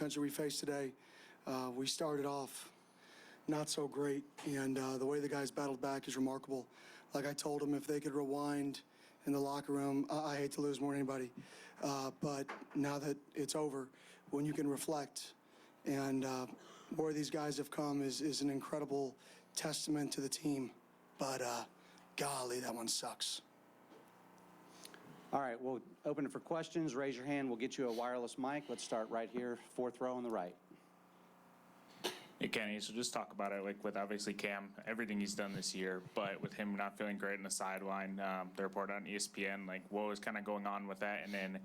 country we face today. We started off not so great, and the way the guys battled back is remarkable. Like I told them, if they could rewind in the locker room, I hate to lose more than anybody, but now that it's over, when you can reflect, and where these guys have come is an incredible testament to the team, but golly, that one sucks. All right, we'll open it for questions. Raise your hand. We'll get you a wireless mic. Let's start right here, fourth row on the right. Hey, Kenny, so just talk about it, like with obviously Cam, everything he's done this year, but with him not feeling great in the sideline, the report on ESPN, like what was kind of going on with that? And then,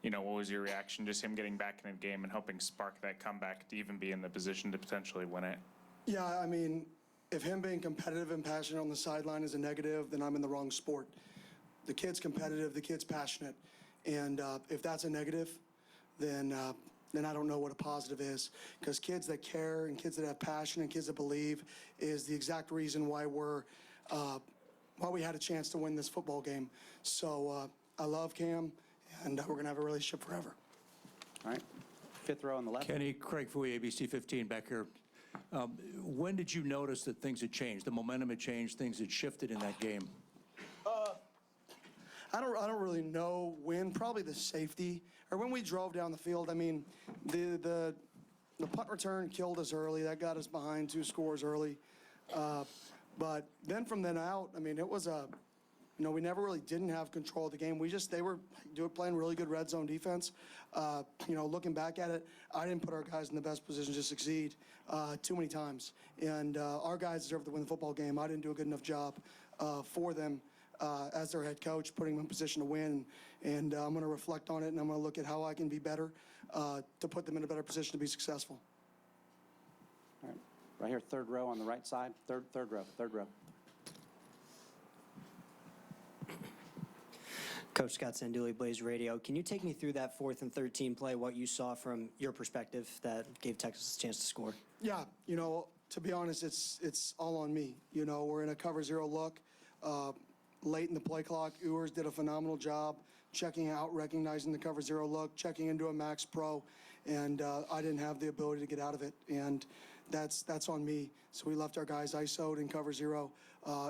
you know, what was your reaction, just him getting back in the game and helping spark that comeback to even be in the position to potentially win it? Yeah, I mean, if him being competitive and passionate on the sideline is a negative, then I'm in the wrong sport. The kid's competitive, the kid's passionate, and if that's a negative, then I don't know what a positive is. Because kids that care and kids that have passion and kids that believe is the exact reason why we had a chance to win this football game. So I love Cam, and we're gonna have a relationship forever. All right, fifth row on the left. Kenny, Craig Fouye, ABC 15 back here. When did you notice that things had changed? The momentum had changed, things had shifted in that game? I don't really know when. Probably the safety, or when we drove down the field. I mean, the punt return killed us early. That got us behind 2 scores early. But then from then out, I mean, it was we never really didn't have control of the game. They were playing really good red zone defense. Looking back at it, I didn't put our guys in the best position to succeed too many times. And our guys deserve to win the football game. I didn't do a good enough job for them. As their head coach, putting them in position to win, and I'm going to reflect on it, and I'm going to look at how I can be better to put them in a better position to be successful. All right, right here, third row on the right side. Third row. Coach Scott Sanduli, Blaze Radio. Can you take me through that 4th and 13 play, what you saw from your perspective that gave Texas a chance to score? Yeah, to be honest, it's all on me. We're in a cover 0 look. Late in the play clock, Ewers did a phenomenal job checking out, recognizing the cover 0 look, checking into a max pro, and I didn't have the ability to get out of it, and that's on me. So we left our guys ISO'd in cover 0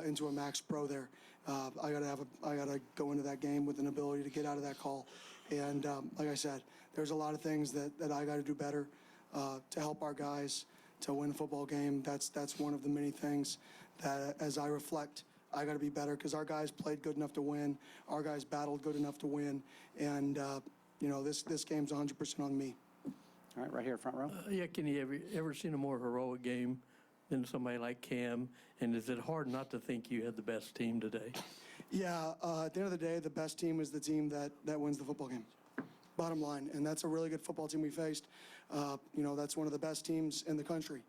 into a max pro there. I gotta go into that game with an ability to get out of that call, and like I said, there's a lot of things that I got to do better to help our guys to win a football game. That's one of the many things that, as I reflect, I got to be better, because our guys played good enough to win. Our guys battled good enough to win. And, this game's 100% on me. All right, right here, front row. Yeah, Kenny, have you ever seen a more heroic game than somebody like Cam? And is it hard not to think you had the best team today? Yeah, at the end of the day, the best team is the team that wins the football game. Bottom line. And that's a really good football team we faced. That's one of the best teams in the country.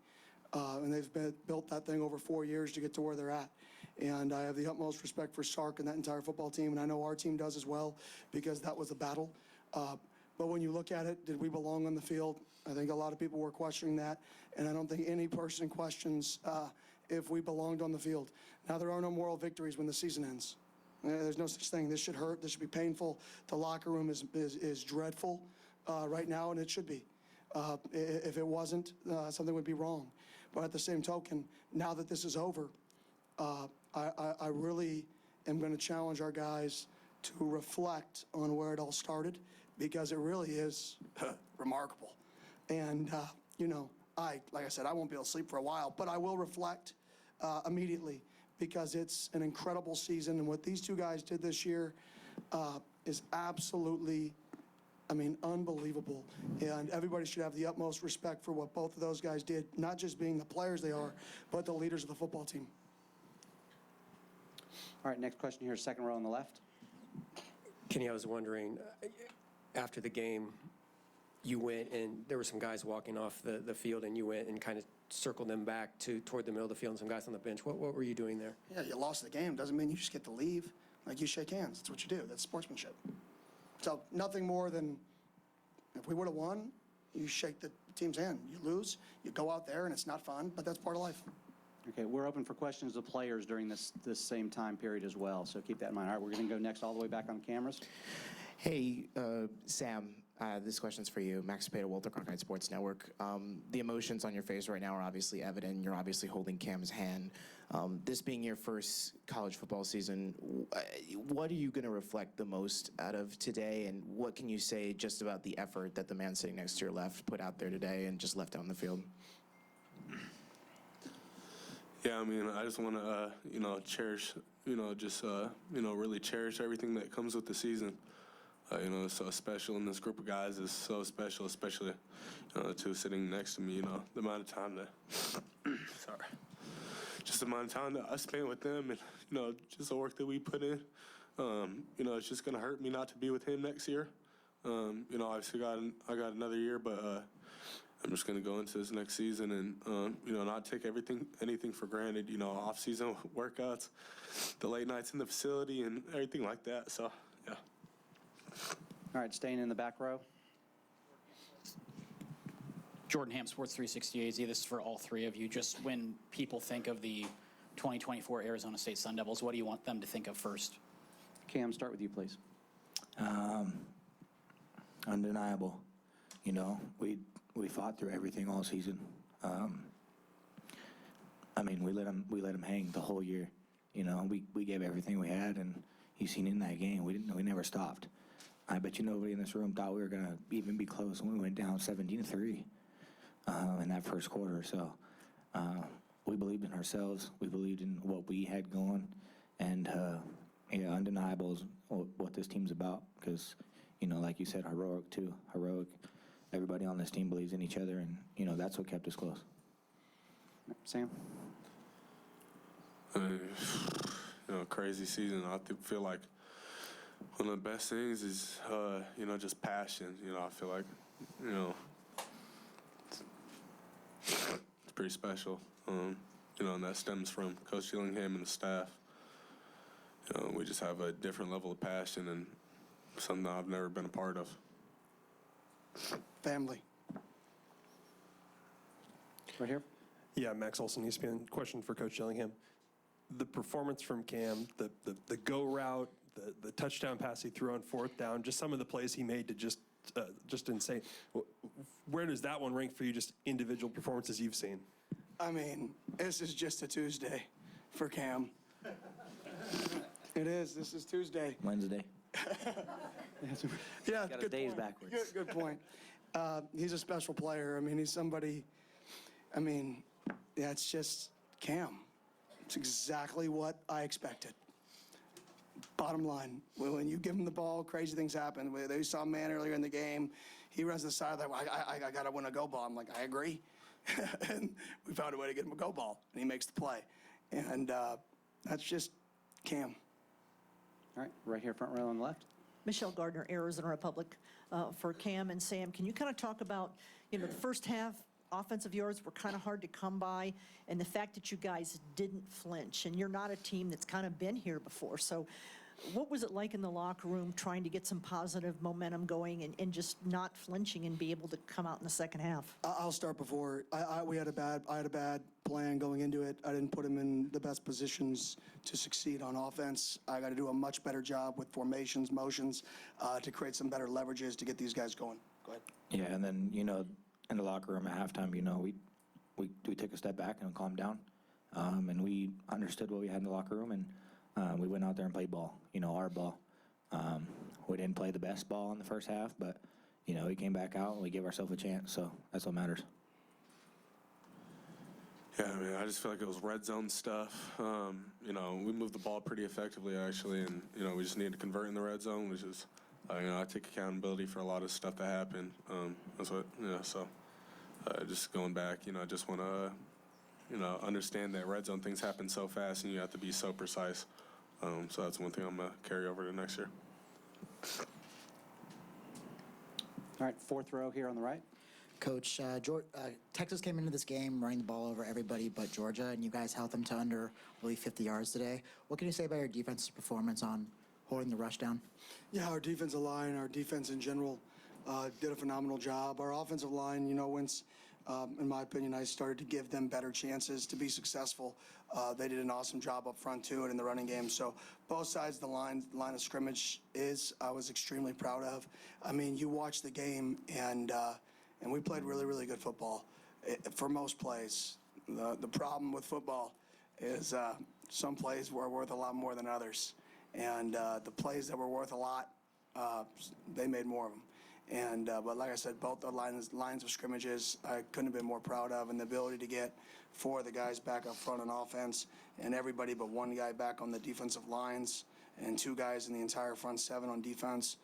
And they've built that thing over 4 years to get to where they're at. And I have the utmost respect for Sark and that entire football team, and I know our team does as well, because that was a battle. But when you look at it, did we belong on the field? I think a lot of people were questioning that, and I don't think any person questions if we belonged on the field. Now, there are no moral victories when the season ends. There's no such thing. This should hurt. This should be painful. The locker room is dreadful right now, and it should be. If it wasn't, something would be wrong. But at the same token, now that this is over, I really am going to challenge our guys to reflect on where it all started, because it really is remarkable. And, like I said, I won't be able to sleep for a while, but I will reflect immediately, because it's an incredible season. And what these 2 guys did this year is absolutely, unbelievable. And everybody should have the utmost respect for what both of those guys did, not just being the players they are, but the leaders of the football team. All right, next question here, second row on the left. Kenny, I was wondering, after the game, you went and there were some guys walking off the field, and you went and kind of circled them back toward the middle of the field, and some guys on the bench. What were you doing there? Yeah, you lost the game. Doesn't mean you just get to leave. Like, you shake hands. That's what you do. That's sportsmanship. So nothing more than, if we would have won, you shake the team's hand. You lose, you go out there, and it's not fun, but that's part of life. Okay, we're open for questions of players during this same time period as well, so keep that in mind. All right, we're going to go next all the way back on cameras. Hey, Sam, This question's for you. Max Peta, Walter Cronkite Sports Network. The emotions on your face right now are obviously evident. You're obviously holding Cam's hand. This being your first college football season, what are you going to reflect the most out of today, and what can you say just about the effort that the man sitting next to your left put out there today and just left out on the field? Yeah, I mean, I just want to, cherish, really cherish everything that comes with the season. It's so special, and this group of guys is so special, especially, the two sitting next to me, the amount of time that, just the amount of time that I spent with them and, just the work that we put in. It's just going to hurt me not to be with him next year. Obviously I got another year, but I'm just going to go into this next season and, not take anything for granted, off-season workouts, the late nights in the facility and everything like that. So, yeah. All right, staying in the back row. Jordan Ham, Sports 360 AZ. This is for all three of you. Just when people think of the 2024 Arizona State Sun Devils, what do you want them to think of first? Cam, start with you, please. Undeniable. We fought through everything all season. We let them hang the whole year. We gave everything we had, and you seen in that game, we never stopped. I bet you nobody in this room thought we were gonna even be close when we went down 17-3 in that first quarter. So we believed in ourselves. We believed in what we had going, and undeniable is what this team's about. Because like you said, heroic too. Heroic. Everybody on this team believes in each other, and that's what kept us close. Sam? Crazy season. I feel like one of the best things is, just passion. I feel like, it's pretty special. And that stems from Coach Dillingham and the staff. We just have a different level of passion and something I've never been a part of. Family. Right here. Yeah, Max Olson, ESPN. Question for Coach Dillingham. The performance from Cam, the go route, the touchdown pass he threw on fourth down, just some of the plays he made to just insane. Where does that one rank for you, just individual performances you've seen? This is just a Tuesday for Cam. It is. This is Tuesday. Wednesday. Yeah, Got good days point. backwards. Good point. He's a special player. He's somebody. It's just Cam. It's exactly what I expected. Bottom line, when you give him the ball, crazy things happen. They saw a man earlier in the game. He runs the side like, I got to win a go ball. I'm like, I agree. And we found a way to get him a go ball, and he makes the play. And that's just Cam. All right, right here, front row on the left. Michelle Gardner, Arizona Republic, for Cam and Sam. Can you kind of talk about, the first half offensive yards were kind of hard to come by, and the fact that you guys didn't flinch, and you're not a team that's kind of been here before. So what was it like in the locker room trying to get some positive momentum going and just not flinching and be able to come out in the second half? I'll start before. I had a bad plan going into it. I didn't put him in the best positions to succeed on offense. I got to do a much better job with formations, motions, to create some better leverages to get these guys going. Go ahead. Yeah, and then, in the locker room at halftime, we took a step back and calmed down, and we understood what we had in the locker room, and we went out there and played ball, our ball. We didn't play the best ball in the first half, but, we came back out and we gave ourselves a chance, so that's what matters. Yeah, I just feel like it was red zone stuff. We moved the ball pretty effectively, actually, and, we just needed to convert in the red zone, which is, I take accountability for a lot of stuff that happened. That's what, so just going back, I just want to, understand that red zone things happen so fast and you have to be so precise. So that's one thing I'm going to carry over to next year. All right, fourth row here on the right. Coach, Texas came into this game running the ball over everybody but Georgia, and you guys held them to under, I believe, 50 yards today. What can you say about your defensive performance on holding the rush down? Yeah, our defensive line, our defense in general, did a phenomenal job. Our offensive line, once in my opinion, I started to give them better chances to be successful. They did an awesome job up front too and in the running game. So both sides of the line of scrimmage I was extremely proud of. I mean, you watch the game and we played really, really good football for most plays. The problem with football is some plays were worth a lot more than others. And the plays that were worth a lot, they made more of them. And but like I said, both the lines of scrimmages I couldn't have been more proud of, and the ability to get 4 of the guys back up front on offense, and everybody but 1 guy back on the defensive lines, and 2 guys in the entire front 7 on defense.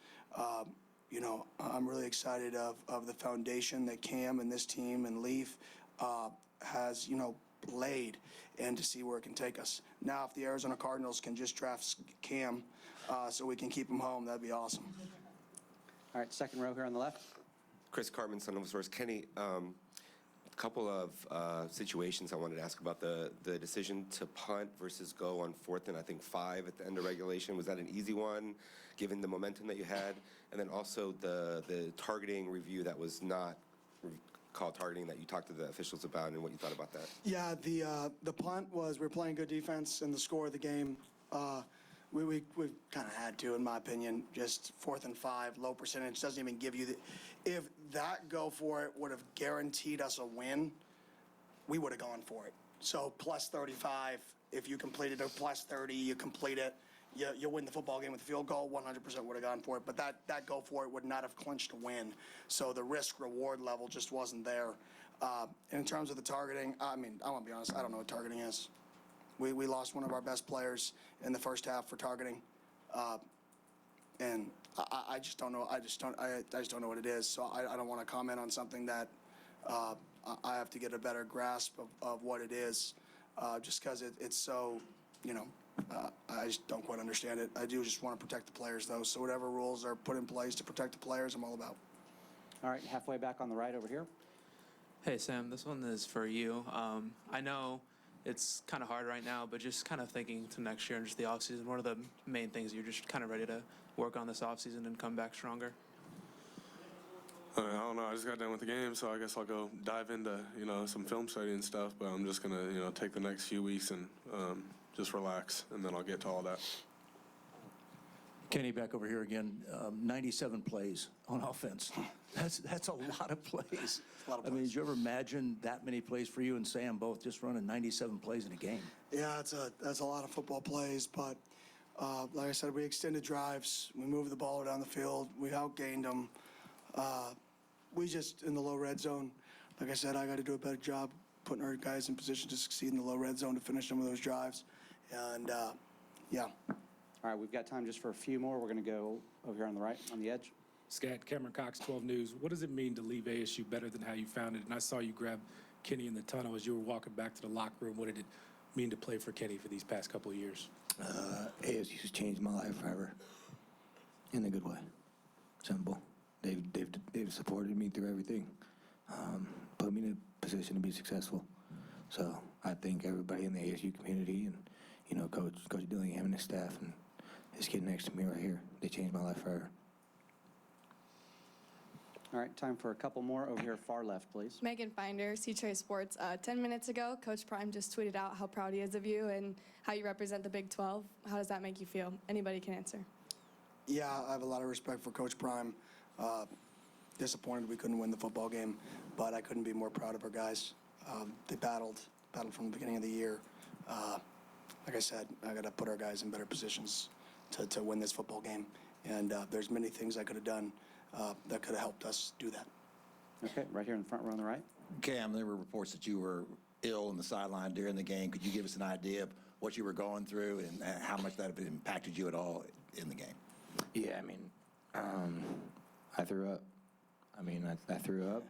You know, I'm really excited of the foundation that Cam and this team and Leaf has, you know, laid, and to see where it can take us. Now, if the Arizona Cardinals can just draft Cam so we can keep him home, that'd be awesome. All right, second row here on the left. Chris Cartman, Son of Source. Kenny, a couple of situations I wanted to ask about. The decision to punt versus go on 4th and I think 5 at the end of regulation. Was that an easy one, given the momentum that you had? And then also the targeting review that was not called targeting that you talked to the officials about and what you thought about that. Yeah, the punt was we were playing good defense, and the score of the game, we kind of had to, in my opinion. Just 4th and 5, low percentage, doesn't even give you the. If that go for it would have guaranteed us a win, we would have gone for it. So plus 35, if you completed a plus 30, you complete it, you'll win the football game with a field goal. 100% would have gone for it, but that go for it would not have clinched a win. So the risk reward level just wasn't there. And in terms of the targeting, I mean, I want to be honest, I don't know what targeting is. We lost one of our best players in the first half for targeting, and I just don't know. I just don't know what it is. So I don't want to comment on something that I have to get a better grasp of what it is, just because it's so, you know, I just don't quite understand it. I do just want to protect the players, though. So whatever rules are put in place to protect the players, I'm all about. All right, halfway back on the right over here. Hey, Sam, this one is for you. I know it's kind of hard right now, but just kind of thinking to next year and just the offseason, what are the main things you're just kind of ready to work on this offseason and come back stronger? I don't know. I just got done with the game, so I guess I'll go dive into, you know, some film study and stuff, but I'm just going to, you know, take the next few weeks and just relax, and then I'll get to all that. Kenny, back over here again. 97 plays on offense. That's a lot of plays. I mean, did you ever imagine that many plays for you and Sam both just running 97 plays in a game? Yeah, that's a lot of football plays, but like I said, we extended drives. We moved the ball down the field. We outgained them. We just, in the low red zone, like I said, I got to do a better job putting our guys in position to succeed in the low red zone to finish some of those drives. And, yeah. All right, we've got time just for a few more. We're going to go over here on the right, on the edge. Scat, Cameron Cox, 12 News. What does it mean to leave ASU better than how you found it? And I saw you grab Kenny in the tunnel as you were walking back to the locker room. What did it mean to play for Kenny for these past couple of years? ASU's changed my life forever, in a good way. Simple. They've supported me through everything, put me in a position to be successful. So I think everybody in the ASU community and, you know, Coach Dillingham and his staff and this kid next to me right here, they changed my life forever. All right, time for a couple more over here, far left, please. Megan Finder, C-Trade Sports. 10 minutes ago, Coach Prime just tweeted out how proud he is of you and how you represent the Big 12. How does that make you feel? Anybody can answer. Yeah, I have a lot of respect for Coach Prime. Disappointed we couldn't win the football game, but I couldn't be more proud of our guys. They battled from the beginning of the year. Like I said, I got to put our guys in better positions to win this football game. And there's many things I could have done that could have helped us do that. Okay, right here in the front row on the right. Cam, there were reports that you were ill on the sideline during the game. Could you give us an idea of what you were going through and how much that impacted you at all in the game? Yeah, I mean, I threw up. I threw up.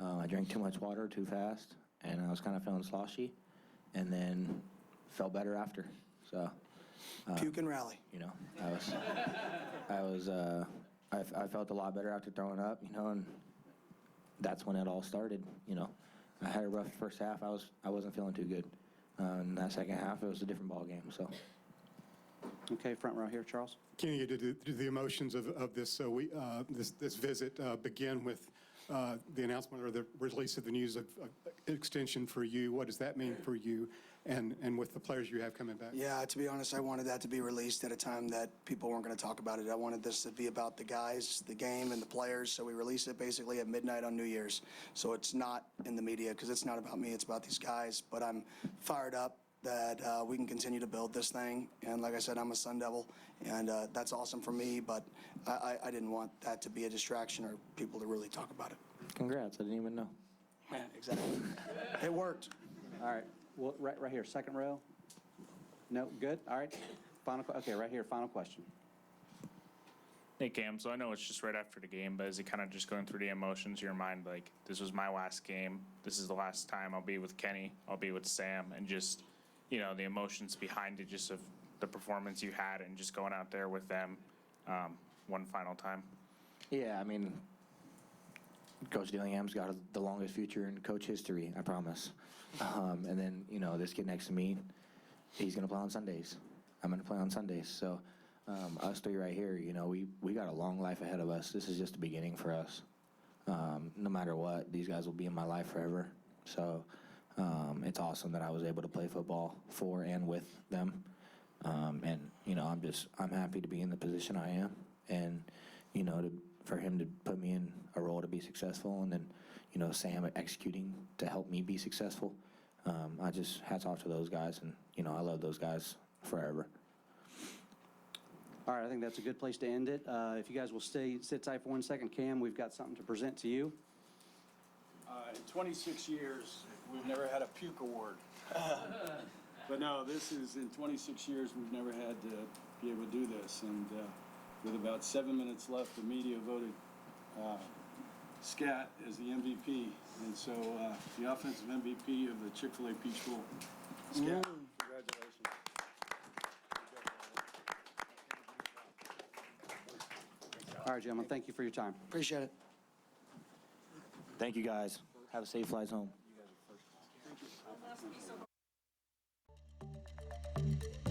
I drank too much water too fast, and I was kind of feeling sloshy, and then felt better after. So puke and rally. You know, I felt a lot better after throwing up. You know, and that's when it all started. You know, I had a rough first half. I wasn't feeling too good. In that second half, it was a different ball game. So. Okay, front row here, Charles. Kenny, did the emotions of this this visit begin with the announcement or the release of the news of extension for you. What does that mean for you and with the players you have coming back? Yeah, to be honest, I wanted that to be released at a time that people weren't going to talk about it. I wanted this to be about the guys, the game, and the players, so we release it basically at midnight on New Year's. So it's not in the media because it's not about me, it's about these guys. But I'm fired up that we can continue to build this thing. And like I said, I'm a Sun Devil, and that's awesome for me, but I didn't want that to be a distraction or people to really talk about it. Congrats, I didn't even know. Man, exactly. It worked. All right, well, right here, second row. No, good, all right. Okay, right here, final question. Hey, Cam, so I know it's just right after the game, but is it kind of just going through the emotions in your mind, like, this was my last game, this is the last time I'll be with Kenny, I'll be with Sam, and just, you know, the emotions behind it, just of the performance you had and just going out there with them one final time? Yeah, I mean, Coach Dillingham's got the longest future in coach history, I promise. And then, you know, this kid next to me, he's going to play on Sundays. I'm going to play on Sundays. So us three right here, you know, we got a long life ahead of us. This is just the beginning for us. No matter what, these guys will be in my life forever. So it's awesome that I was able to play football for and with them. And, you know, I'm happy to be in the position I am. And, you know, for him to put me in a role to be successful, and then, you know, Sam executing to help me be successful. I just hats off to those guys, and, you know, I love those guys forever. All right, I think that's a good place to end it. If you guys will sit tight for 1 second, Cam, we've got something to present to you. In 26 years, we've never had a puke award. But no, this is, in 26 years, we've never had to be able to do this. And with about 7 minutes left, the media voted Scat as the MVP. And so the offensive MVP of the Chick-fil-A Peach Bowl, Scat. Congratulations. All right, gentlemen, thank you for your time. Appreciate it. Thank you, guys. Have a safe flights home. Thank you.